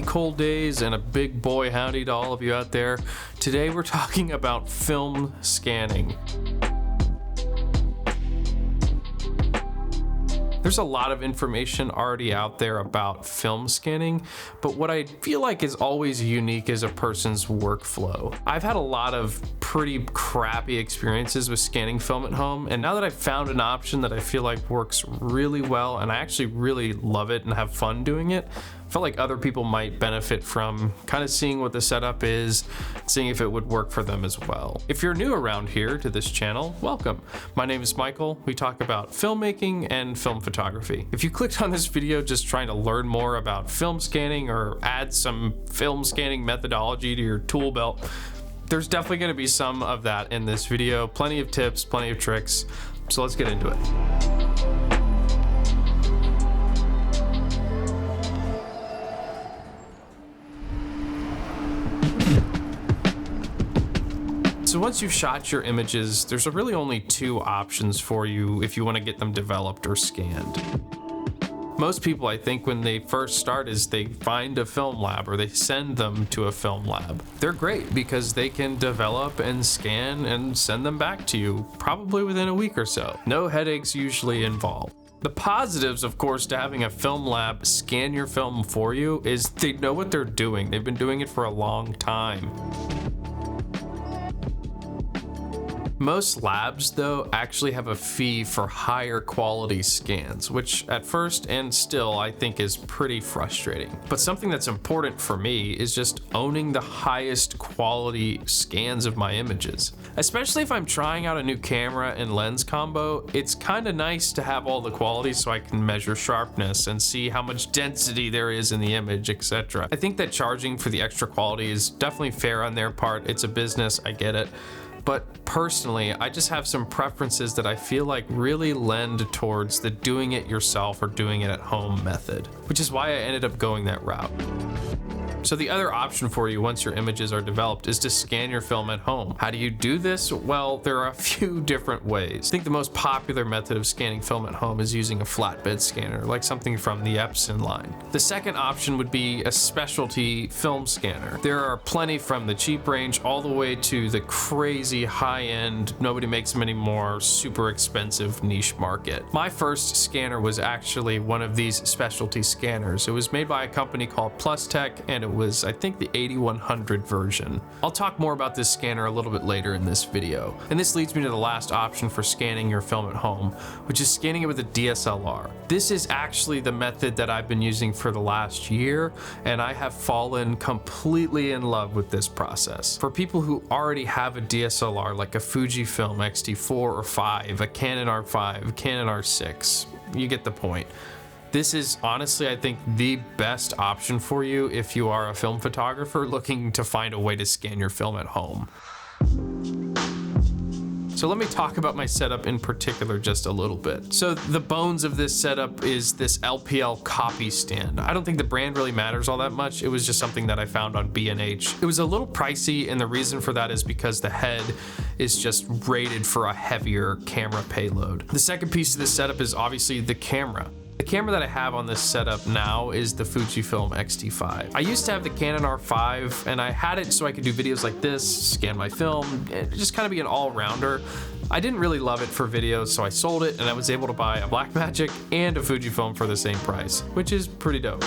cold days and a big boy howdy to all of you out there. Today we're talking about film scanning. There's a lot of information already out there about film scanning, but what I feel like is always unique is a person's workflow. I've had a lot of pretty crappy experiences with scanning film at home, and now that I've found an option that I feel like works really well, and I actually really love it and have fun doing it, I felt like other people might benefit from kind of seeing what the setup is, seeing if it would work for them as well. If you're new around here to this channel, welcome. My name is Michael. We talk about filmmaking and film photography. If you clicked on this video just trying to learn more about film scanning or add some film scanning methodology to your tool belt, there's definitely going to be some of that in this video. Plenty of tips, plenty of tricks. So let's get into it. So once you've shot your images, there's really only two options for you if you want to get them developed or scanned. Most people, I think, when they first start is they find a film lab or they send them to a film lab. They're great because they can develop and scan and send them back to you, probably within a week or so. No headaches usually involved. The positives, of course, to having a film lab scan your film for you is they know what they're doing. They've been doing it for a long time. Most labs, though, actually have a fee for higher quality scans, which at first and still I think is pretty frustrating. But something that's important for me is just owning the highest quality scans of my images. Especially if I'm trying out a new camera and lens combo, it's kind of nice to have all the quality so I can measure sharpness and see how much density there is in the image, etc. I think that charging for the extra quality is definitely fair on their part. It's a business, I get it. But personally, I just have some preferences that I feel like really lend towards the doing it yourself or doing it at home method, which is why I ended up going that route. So the other option for you once your images are developed is to scan your film at home. How do you do this? Well, there are a few different ways. I think the most popular method of scanning film at home is using a flatbed scanner, like something from the Epson line. The second option would be a specialty film scanner. There are plenty from the cheap range all the way to the crazy high-end, nobody makes them anymore, super expensive niche market. My first scanner was actually one of these specialty scanners. It was made by a company called Tech, and it was, I think, the 8100 version. I'll talk more about this scanner a little bit later in this video. And this leads me to the last option for scanning your film at home, which is scanning it with a DSLR. This is actually the method that I've been using for the last year, and I have fallen completely in love with this process. For people who already have a DSLR, like a Fujifilm X-T4 or 5, a Canon R5, Canon R6, you get the point. This is honestly, I think, the best option for you if you are a film photographer looking to find a way to scan your film at home. So let me talk about my setup in particular just a little bit. So the bones of this setup is this LPL copy stand. I don't think the brand really matters all that much. It was just something that I found on B&H. It was a little pricey, and the reason for that is because the head is just rated for a heavier camera payload. The second piece of this setup is obviously the camera. The camera that I have on this setup now is the Fujifilm X-T5. I used to have the Canon R5, and I had it so I could do videos like this, scan my film, and just kind of be an all-rounder. I didn't really love it for videos, so I sold it, and I was able to buy a Blackmagic and a Fujifilm for the same price, which is pretty dope.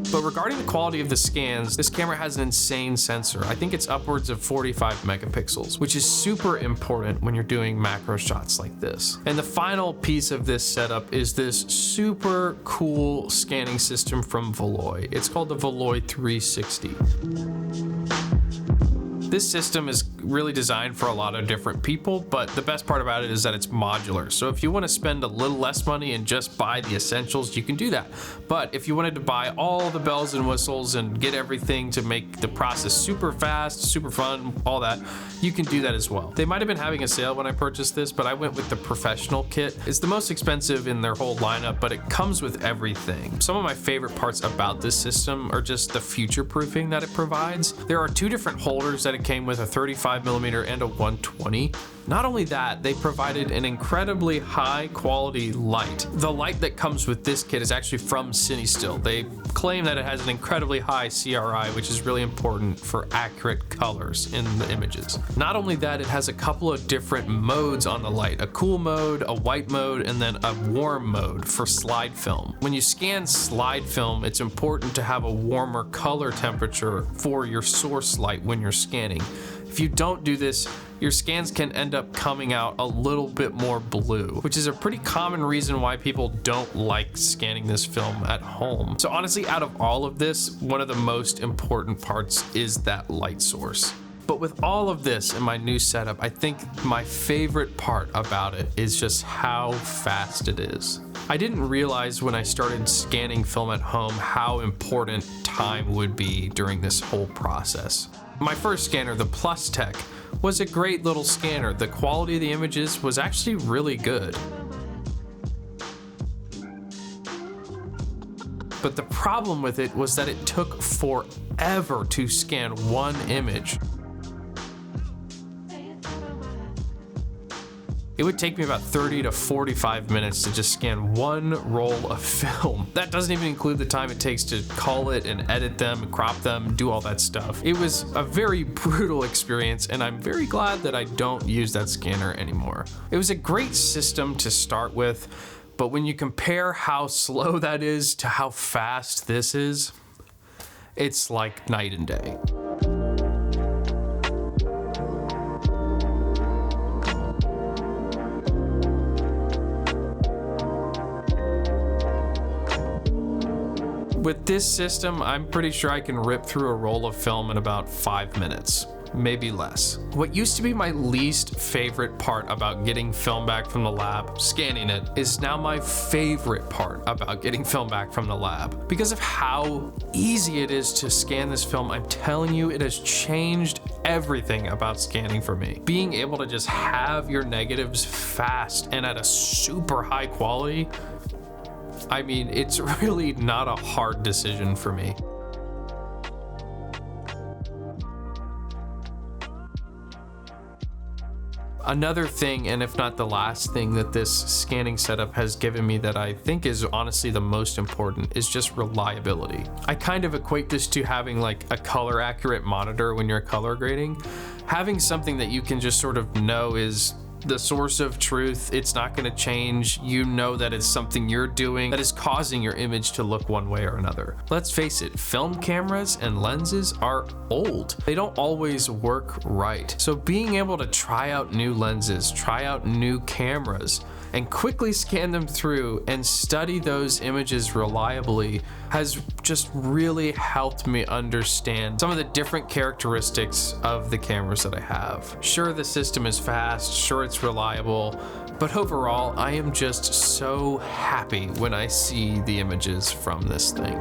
But regarding the quality of the scans, this camera has an insane sensor. I think it's upwards of 45 megapixels, which is super important when you're doing macro shots like this. And the final piece of this setup is this super cool scanning system from Veloy. It's called the Veloy 360. This system is really designed for a lot of different people, but the best part about it is that it's modular. So if you want to spend a little less money and just buy the essentials, you can do that. But if you wanted to buy all the bells and whistles and get everything to make the process super fast, super fun, all that, you can do that as well. They might have been having a sale when I purchased this, but I went with the professional kit. It's the most expensive in their whole lineup, but it comes with everything. Some of my favorite parts about this system are just the future proofing that it provides. There are two different holders that it came with, a 35 35mm and a 120. Not only that, they provided an incredibly high quality light. The light that comes with this kit is actually from CineStill. They claim that it has an incredibly high CRI, which is really important for accurate colors in the images. Not only that, it has a couple of different modes on the light, a cool mode, a white mode, and then a warm mode for slide film. When you scan slide film, it's important to have a warmer color temperature for your source light when you're scanning. If you don't do this, your scans can end up coming out a little bit more blue, which is a pretty common reason why people don't like scanning this film at home. So honestly, out of all of this, one of the most important parts is that light source. But with all of this in my new setup, I think my favorite part about it is just how fast it is. I didn't realize when I started scanning film at home how important time would be during this whole process. My first scanner, the Plus Tech, was a great little scanner. The quality of the images was actually really good. But the problem with it was that it took forever to scan one image. It would take me about 30 to 45 minutes to just scan one roll of film. That doesn't even include the time it takes to cull it and edit them, and crop them, do all that stuff. It was a very brutal experience, and I'm very glad that I don't use that scanner anymore. It was a great system to start with, but when you compare how slow that is to how fast this is, it's like night and day. With this system, I'm pretty sure I can rip through a roll of film in about 5 minutes, maybe less. What used to be my least favorite part about getting film back from the lab, scanning it, is now my favorite part about getting film back from the lab. Because of how easy it is to scan this film, I'm telling you, it has changed everything about scanning for me. Being able to just have your negatives fast and at a super high quality, I mean, it's really not a hard decision for me. Another thing, and if not the last thing that this scanning setup has given me that I think is honestly the most important, is just reliability. I kind of equate this to having like a color accurate monitor when you're color grading. Having something that you can just sort of know is the source of truth, it's not going to change. You know that it's something you're doing that is causing your image to look one way or another. Let's face it, film cameras and lenses are old. They don't always work right. So being able to try out new lenses, try out new cameras, and quickly scan them through and study those images reliably has just really helped me understand some of the different characteristics of the cameras that I have. Sure, the system is fast, sure it's reliable, but overall, I am just so happy when I see the images from this thing.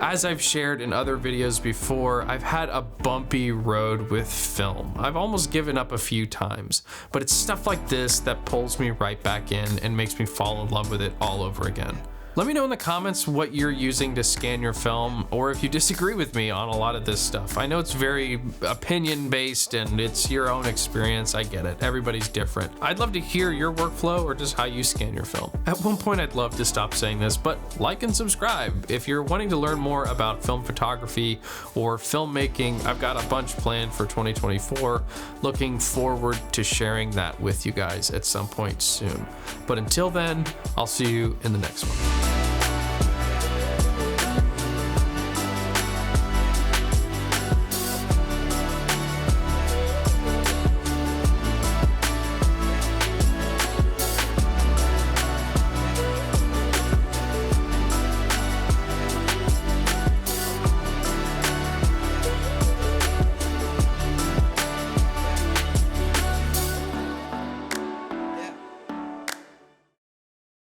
As I've shared in other videos before, I've had a bumpy road with film. I've almost given up a few times, but it's stuff like this that pulls me right back in and makes me fall in love with it all over again. Let me know in the comments what you're using to scan your film, or if you disagree with me on a lot of this stuff. I know it's very opinion based and it's your own experience. I get it. Everybody's different. I'd love to hear your workflow or just how you scan your film. At one point, I'd love to stop saying this, but like and subscribe. If you're wanting to learn more about film photography or filmmaking, I've got a bunch planned for 2024. Looking forward to sharing that with you guys at some point soon. But until then, I'll see you in the next one.